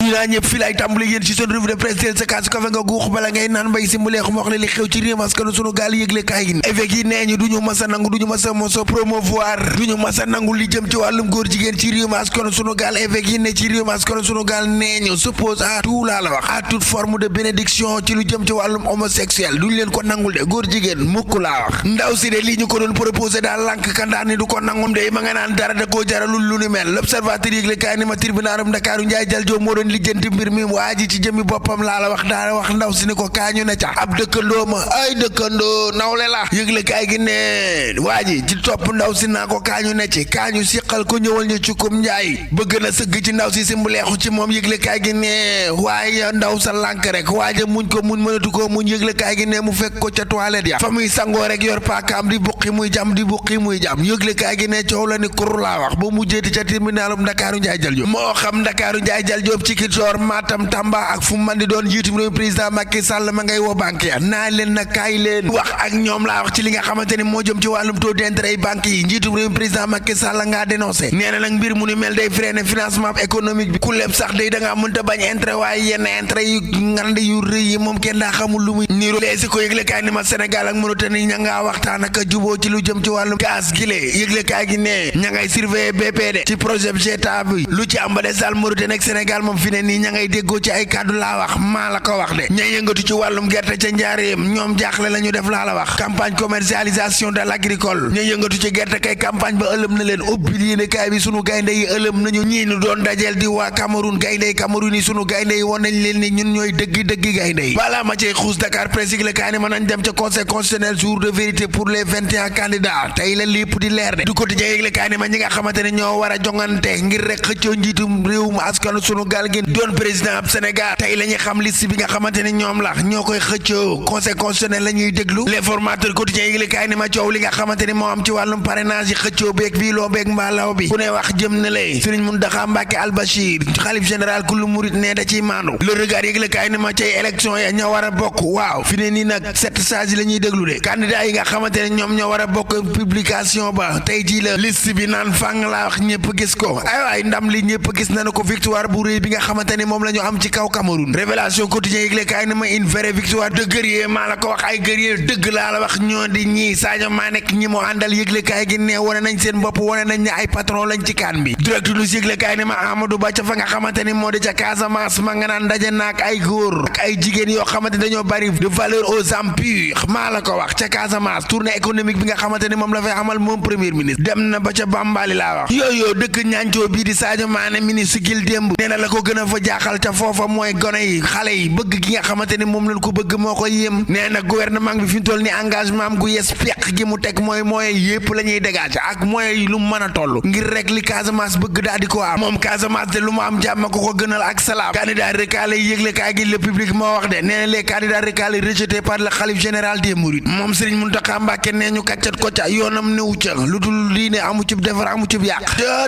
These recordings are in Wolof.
nuyu naa ñëpp fii laay tàmbali yéen ci seen revue de presse teel sa kaasu kafe nga guux bala ngay naan mbay si mu leexum wax li xew ci réew askanu sunu gaal yëgle kaay gi évêque yi nee ñu duñu masa nangu duñu masa moso promouvoir duñu masa nangu li jëm ci wàllum góor jigéen ci réew askanu sunu gaal évêque yi ne ci réew askanu sunu gaal nee ñu s'oppose à tout laa la wax à toute forme de bénédiction ci lu jëm ci wàllum homosexuel duñu leen ko nangul de góor jigéen mukk laa wax ndaw si de lii ñu ko doon proposé daal lànk kandaar ni du ko nangum de ma nga naan dara da koo jaralul lu ni mel l'observateur yëgle kaay ni ma tribunalum Ndakaaru Njaay Jal Joob moo doon lijjanti mbir mi waa ji ci jëmi boppam laa la wax daa wax ndaw si ni ko kaañu ne ca ab dëkkandoo ma ay dëkkandoo nawle la yëgle kaay gi ne waa ji ci topp ndaw si naa ko kaañu ne ci kaañu siqal ko ñëwal ñu cukkum njaay bëgg na sëgg ci ndaw si simbuleexu ci moom yëgle kaay gi ne waaye ndaw sa lànk rek waaja muñ ko muñ mënatu ko muñ yëgle kaay gi ne mu fekk ko ca toilette ya fa muy sangoo rek yor paakaam di buqi muy jam di buqi muy jam yëgle kaay gi ne coow la ni kur laa wax ba mu jéeti ca tribunalum Ndakaaru Njaay Jal Joob moo xam Ndakaaru Njaay Jal Joob ci Ziguinchor Matam Tamba ak fu man di doon jiitum réew président Macky Sall ma ngay woo banque ya naa leen na kaay leen wax ak ñoom laa wax ci li nga xamante ni moo jëm ci wàllum taux d'intérêt yi banque yi njiitum réew président Macky Sall ngaa dénoncé nee na nag mbir mu ni mel day freiner financement économique bi ku leb sax day da ngaa mënta bañ intérêt waaye yenn intérêt yu ngand yu rëy yi moom kenn daa xamul lu muy niru leesi ko yëgle kaay ni ma Sénégal ak Mauritanie ña ngaa waxtaan ak juboo ci lu jëm ci wàllum gaz gi lee yëgle kaay gi ne ña ngay surveiller BPD ci projet GETA bi lu ci am ba des daal Mauritanie ak Sénégal moom fi ne nii ña ngay déggoo ci ay kàddu laa wax maa la ko wax de ña yëngatu ci wàllum gerte ca njaareem ñoom jaaxle la ñu def laa la wax campagne commercialisation de l'agricole ña yëngatu ci gerte kay campagne ba ëlëm na leen ubbil yéene kaay bi sunu gaynde yi ëlëm nañu ñii nu doon dajeel di waa Cameroun gaynde yi Cameroun yi sunu gaynde yi won nañ leen ni ñun ñooy dëgg gaynde yi balaa ma cey xuus Dakar Presse le kaay ne mën nañ dem ca conseil constitutionnel jour de vérité pour les 21 candidats tey la lépp di leer de du quotidien yëgle kaay ne ma ñi nga xamante ne ñoo war a jongante ngir rek xëccoo njiitum réewum askanu sunu gaal gi doon président ab Sénégal tey la ñuy xam liste bi nga xamante ne ñoom la ñoo koy xëccoo conseil constitutionnel la ñuy déglu l'informateur quotidien yëgle kaay ne ma coow li nga xamante ne moo am ci wàllum parrainage yi xëccoo beeg bii loo beeg mbaalaw bi ku ne wax jëm na lay Serigne Mountakha Mbacké Al Bachir xalif général kullu murit ne da ciy maandu le regard yëgle kaay ne ma cay élection ya ñoo war a bokk waaw fi ne nii nag 7 sages yi la ñuy déglu de candidat yi nga xamante ne ñoom ñoo war a bokk publication ba tey jii la liste bi naan fàng laa wax ñëpp gis ko ay waay ndam li ñëpp gis nañu ko victoire bu rëy bi nga xamante ne moom la ñu am ci kaw Cameroun révélation quotidien yëgle kaay ne ma une vraie victoire de guerrier maa la ko wax ay guerrier dëgg laa la wax ñoo di ñii Sadio Mané ñi moo àndal yëgle kaay gi ne wane nañ seen bopp wane nañ ne ay patron lañ ci kaan bi direct lu yëgle kaay ne ma Amadou Ba ca fa nga xamante ni moo di ca Casamance ma nga naan daje naak ay góor ak ay jigéen yoo xamante dañoo bari de valeur aux empires maa la ko wax ca Casamance tournée économique bi nga xamante ni moom la fay amal moom premier ministre dem na ba ca Bambali laa wax yooyu dëkk ñaancoo bii di Sadio Mané ministre gil démb nee na la ko gën a fa jaaxal ca foofa mooy gone yi xale yi bëgg gi nga xamante ni moom lañ ko bëgg moo ko yéem nee na gouvernement bi fi mu toll ni engagement am gu yes peq gi mu teg mooy moyens yépp la ñuy dégager ak moyens yi lu mu mën a toll ngir rek li Casamance bëgg daal di ko am moom Casamance de lu mu am jàmm ko gënal ak salaam candidat recalé yi yëgle kaay gi le public moo wax de nee na les candidats recalés rejetés par le khalife général des mourides moom Serigne Mountakha Mbacké nee ñu kàccat ko ca yoonam newu ca lu dul lii ne amu cib defar amu cib yàq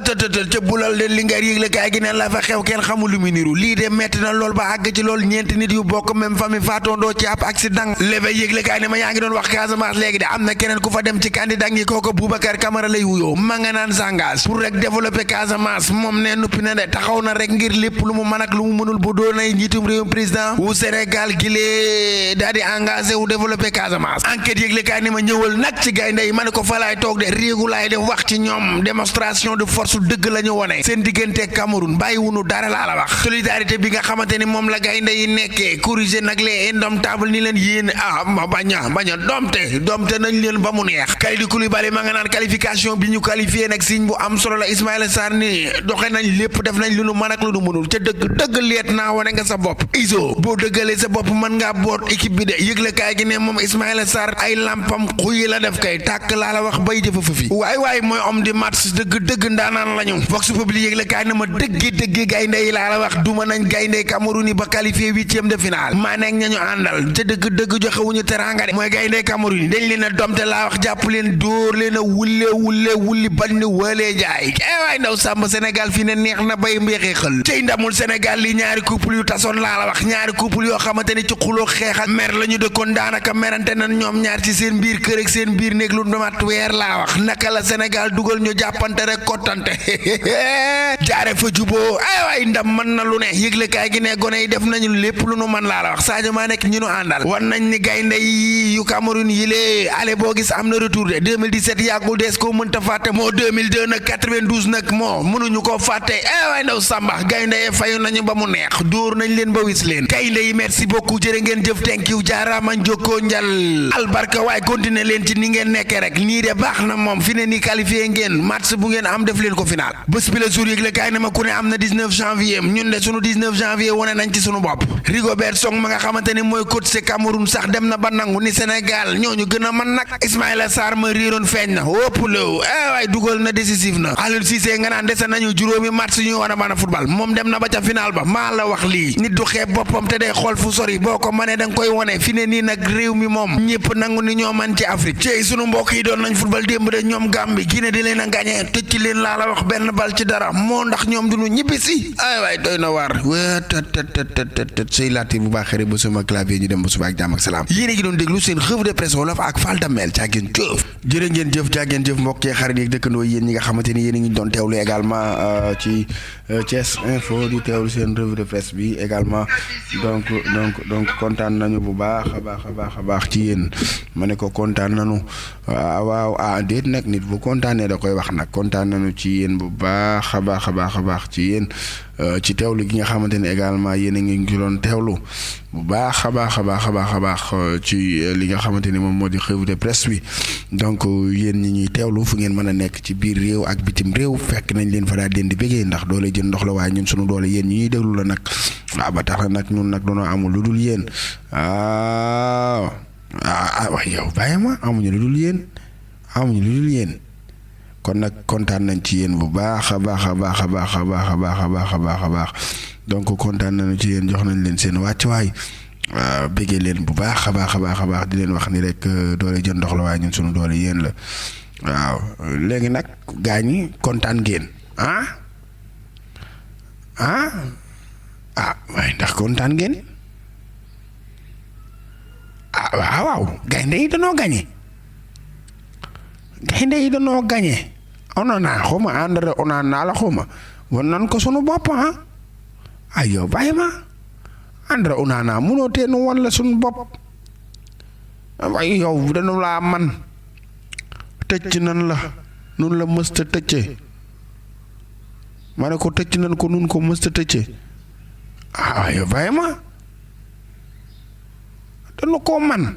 tëtëtël ca bulal de li ngay yëgle kaay gi neen la fa xew kenn xamul lu mu niru lii de metti na lool ba àgg ci lool ñeenti nit yu bokk même famille faatondoo ci ab accident léve yëgle kaay ne ma yaa ngi doon wax Casamance léegi de am na keneen ku fa dem ci candidat ngi kooku Boubacar Camara lay wuyoo ma nga naan s'engage pour rek développer Casamance moom ne nuppi na de taxaw na rek ngir lépp lu mu mën ak lu mu mënul bu doonay njiitum réewum président wu Sénégal gi lee daal di engagé wu développer Casamance enquête yëgle kaay ne ma ñëwal nag ci gaynde yi ma ne ko fa laay toog de réegu laay def wax ci ñoom démonstration de force dëgg la ñu wone seen diggante Cameroun bàyyi wunu dara laa la wax solidarité bi nga xamante ni moom la gaynde yi nekkee corriger nag les indomptables ni leen yéen ma bañ a domte nañ leen ba mu neex Kalidou Koulibaly ma nga naan qualification bi ñu qualifié nag signe bu am solo la Ismaïla Sarr ni doxe nañ lépp def nañ lu nu mën ak lu nu mënul ca dëgg leet naa wane nga sa bopp iso boo dëggalee sa bopp mën ngaa boot équipe bi de yëgle kaay gi ne moom Ismaïla Sarr ay lampam xuyi la def kay tàkk laa la wax bay jëfa fa fi waay mooy homme du match dëgg ndaanaan lañu vox populi yëgle kaay ne ma dëggi gaynde yi laa la wax duma nañ gaynde Cameroun yi ba qualifié 8e de finale maa nekk ñañu àndal te dëgg joxewuñu teranga de mooy gaynde Cameroun yi dañ leen a domte laa wax jàpp leen dóor leen a wulli bañ ne walee jaay waay ndaw sàmm Sénégal fii ne neex na bay mbeexee xël cey ndamul Sénégal li ñaari couple yu tasoon laa la wax ñaari couple yoo xamante ni ci xuloo xeexal mer la ñu dëkkoon daanaka merante nan ñoom ñaar ci seen biir kër ak seen biir néeg lu mat weer laa wax naka la Sénégal dugal ñu jàppante rek kottante jaare fa juboo ay waay ndam mën mën na lu ne yëglekaay gi ne gone yi def nañu lépp lu nu mën laa la wax Sadio Mané nekk ñu nu àndal wan nañ ni gaynde yi yu Cameroun yi lee ale boo gis am na retour de 2017 yàggul des ko mënta fàtte moo 2002 nag 92 nag moo mënuñu ko fàtte waay ndaw Samba gaynde yi fayu nañu ba mu neex dóor nañ leen ba wis leen gaynde yi merci beaucoup jërë ngeen jëf thank you jaaraama jokkoo njal albarka waaye continuer leen ci ni ngeen nekkee rek nii de baax na moom fi ne nii qualifié ngeen match bu ngeen am def leen ko final bés bi la jour yëglekaay ne ma ku ne am na 19 janvier ñun de sunu 19 janvier wane nañ ci sunu bopp Rigobert Song ma nga xamante ni mooy coach ci Cameroun sax dem na ba nangu ni Sénégal ñooñu gën a man nag Ismaïla Sarr ma réeroon feeñ na wópp lew waay dugal na décisif na Aliou Cissé nga naan dese nañu juróomi match ñu war a mën a football moom dem na ba ca final ba maa la wax lii nit du xeeb boppam te day xool fu sori boo ko mënee da nga koy wone fi ne nii nag réew mi moom ñëpp nangu ni ñoo man ci Afrique ci sunu mbokk yi doon nañ football démb de ñoom Gambie Guinée di leen a gagné tëj ci leen laa la wax benn bal ci dara moo ndax ñoom duñu ñibbisi ay waay doy na waar sëy laati bu baax xëre ba sama clavier ñu dem ba suba ak jàmm ak salaam yéen a ngi doon déglu seen revue de presse wolof ak Fall Damel caageen jëf jërë ngeen jëf caageen jëf mbokk yi xarit yi dëkkandoo yéen ñi nga xamante ni yéen a ngi doon teewlu également ci Thiès Info di teewlu seen revue de presse bi également donc kontaan nañu bu baax a baax ci yéen ma ne ko kontaan nañu waaw déet nag nit bu kontaanee da koy wax nag kontaan nañu ci yéen bu baax a baax ci yéen ci teewlu gi nga xamante ne également yéen a ngi doon teewlu bu baax a baax ci li nga xamante ni moom moo di revue de presse bi donc yéen ñi ñuy teewlu fu ngeen mën a nekk ci biir réew ak bitim réew fekk nañ leen fa daal di bëggee ndax doole jën ndox la waaye ñun sunu doole yéen ñi ñuy déglu la nag waaw ba tax na nag ñun nag doonoo amul lu dul yéen waaw yow bàyyi ma amuñu lu dul yéen kon nag kontaan nañ ci yéen bu baax a baax donc kontaan nañu ci yéen jox nañ leen seen wàccuwaay bëggee leen bu baax a baax di leen wax ni rek doole jën ndox la waaye ñun sunu doole yéen la waaw léegi nag gaa ñi kontaan ngeen waaye ndax kontaan ngeen waaw gaynde yi danoo gañe onana xuma àndara onana la xuma won nan ko sunu bopp ay yow bàyyi ma àndara onana munoo teenu won la sunu bopp waaye yow dañu laa man tëcc nan la nun la mësta tëcce ma ne ko tëcc nan ko nun ko mësta tëcce yow bàyyi ma dañu ko man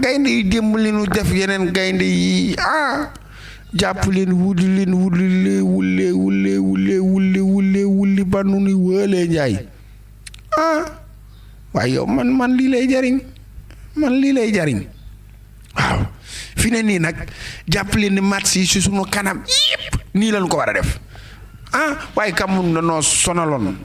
gaynde yi démb li nu def yeneen gaynde yi jàpp leen wulli ba nu nuy wëlee njaay waaye yow man lii lay jariñ waaw fi ne nii nag jàpp leen ni match yi ci sunu kanam yépp nii lañ ko war a def waaye Cameroun danoo sonaloon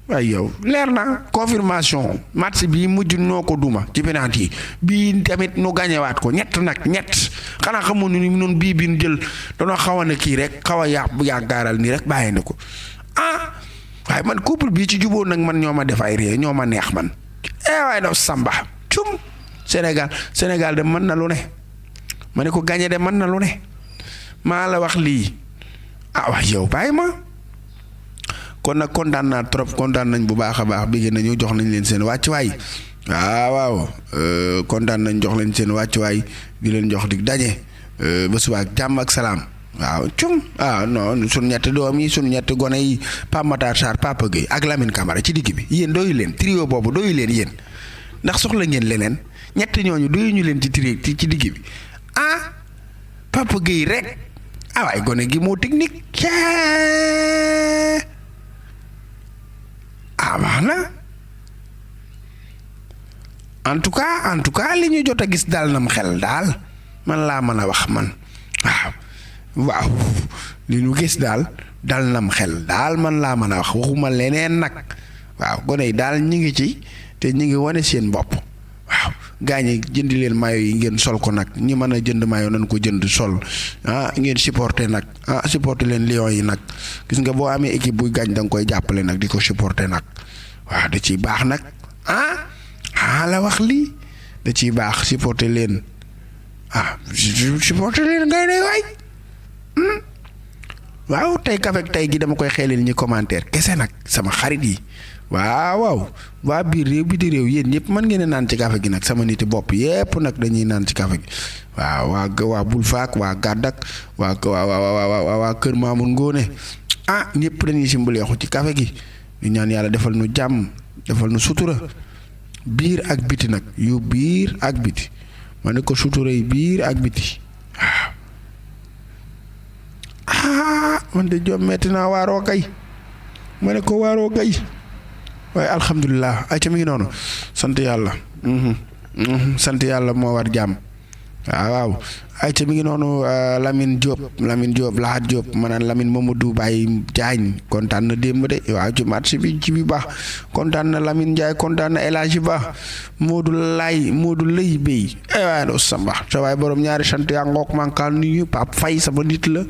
waaye yow leer na confirmation match bii mujj noo ko duma ci penalty bii tamit nu gañewaat ko ñett xanaa xamoon ni noonu bii bi nu jël danoo xaw a ne kii rek xaw a yàggaaral nii rek bàyyi na ko waaye man couple bii ci jubóo nag man ñoo ma def ay ree ñoo ma neex man waaye daw Samba cum Sénégal de mën na lu ne ma ne ko gañe de mën na lu ne maa la wax lii waaye yow bàyyi ma kon nag kontaan naa trop kontaan nañ bu baax a baax bi nañu jox nañ leen seen wàccuwaay waaw kontaan nañ jox leen seen wàccuwaay di leen jox dig daje ba suba ak jàmm ak salaam waaw cum non sunu ñetti doom yi sunu ñetti gone yi Pape Matar Sarr Papa Gueye ak Lamine Camara ci digg bi yéen doyu leen trio boobu doyu leen yéen ndax soxla ngeen leneen ñetti ñooñu doyu ñu leen ci trio ci digg bi Papa Gueye rek waaye gone gi moo technique baax na en tout cas li ñu jot a gis daal nam xel daal man laa mën a wax man waaw li ñu gis daal dal nam xel daal man laa mën a wax waxuma leneen nag waaw gone yi daal ñi ngi ci te ñi ngi wane seen bopp waaw gaañi jëndi leen mayo yi ngeen sol ko nag ñi mën a jënd mayo nañ ko jënd sol ngeen supporter nag supporter leen Lions yi nag gis nga boo amee équipe buy gaañ da nga koy jàppale nag di ko supporter nag waaw da ciy baax nag la wax lii da ciy baax supporter leen supporter leen ngay day waay waaw tey kafe ak tey gi dama koy xeelil ñi commentaire kese nag sama xarit yi waaw waa biir réew bi di réew yéen ñëpp mën ngeen a naan ci kafe gi nag sama niti bopp yépp nag dañuy naan ci kafe gi waaw waa bul faak waa gàddak waa kër Mamour Ngone ñëpp dañuy simbuleexu ci kafe gi ñu ñaan yàlla defal nu jàmm defal nu sutura biir ak biti nag yu biir ak biti ma ne ko sutura yi biir ak biti man de jom metti naa waaroo kay ma ne ko waaroo kay waaye alhamdulilah ay ca mi ngi noonu sant yàlla sant yàlla moo war jàmm waaw ay ca mi ngi noonu Lamine Diop Lahat Diop ma naan Lamine Mamadou Baye Diagne kontaan na démb de waaw ci match bi ci bi baax kontaan na Lamine Ndiaye kontaan na El Hadji Ba Modou Lay Bey waaye doo samba sa waaye borom ñaari sant yaa ngook mankaal nuyu Pape Faye sama nit la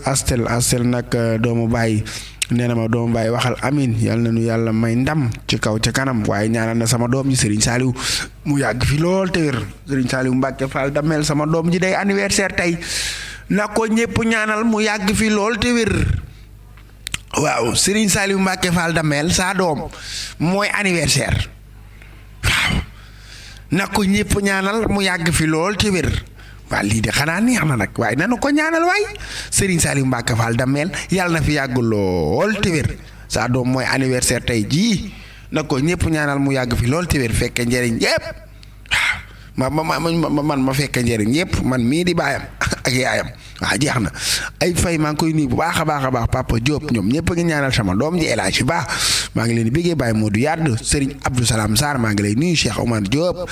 Astel nag doomu Baye nee na ma doomu Baye waxal amin yal na nu yàlla may ndam ci kaw ca kanam waaye ñaanal na sama doom ji Serigne Saliou mu yàgg fi lool te wér Serigne Saliou Mbacke Fall Damel sama doom ji day anniversaire tey na ko ñëpp ñaanal mu yàgg fi lool te wér waaw Serigne Saliou Mbacke Fall Damel saa doom mooy anniversaire waaw na ko ñëpp ñaanal mu yàgg fi lool te wér waa lii de xanaa neex na nag waaye nanu ko ñaanal waay Serigne Saliou Mbacke Fall Damel yàlla na fi yàgg lool te wér saa doom mooy anniversaire tey jii na ko ñëpp ñaanal mu yàgg fi lool te wér fekke njëriñ yépp man ma fekke njëriñ yépp man mii di baayam ak yaayam waaw jeex na ay fay maa ngi koy nuyu bu baax a baax Papa Diop ñoom ñëpp a ngi ñaanal sama doom ji El Hadji Ba maa ngi leen di bëggee Baye Modou Yadd Serigne Abdou Salam Sarr maa ngi lay nuyu Cheikh Omar Diop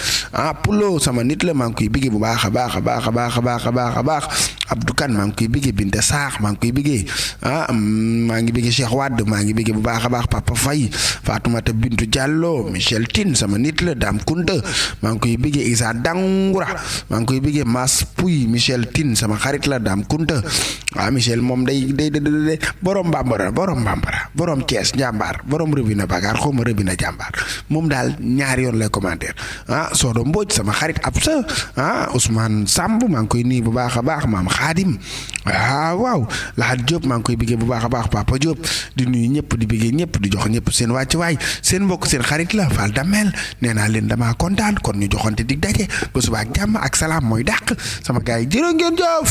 Pulo sama nit la maa ngi koy bëggee bu baax a baax Abdou Kane maa ngi koy bëggee Binta Saax maa ngi koy bëggee maa ngi bëggee Cheikh Wade maa ngi bëggee bu baax a baax Papa Faye Fatoumata Bintou Diallo Michel Tine sama nit la Dame Kunta maa ngi koy bëggee Issa Dangoura maa ngi koy bëggee Mas Pouy Michel Tine sama xarit la Dame Kunta Michel moom day borom bambara borom Thiès njàmbaar borom rëbina bagaar xawma rëbina jàmbaar moom daal ñaari yoon lay commentaire Sodo Mbodj sama xarit ab sa Ousmane Samb maa ngi koy nuyu bu baax a baax maam Xaadim waaw Lahat Diop maa ngi koy bëggee bu baax a baax Papa Diop di nuyu ñëpp di bëggee ñëpp di jox ñëpp seen wàcc waay seen mbokk seen xarit la Fall Damel nee naa leen damaa kontaan kon ñu joxante dig daje ba suba ak jàmm ak salaam mooy dàq sama gars yi jërë ngeen jëf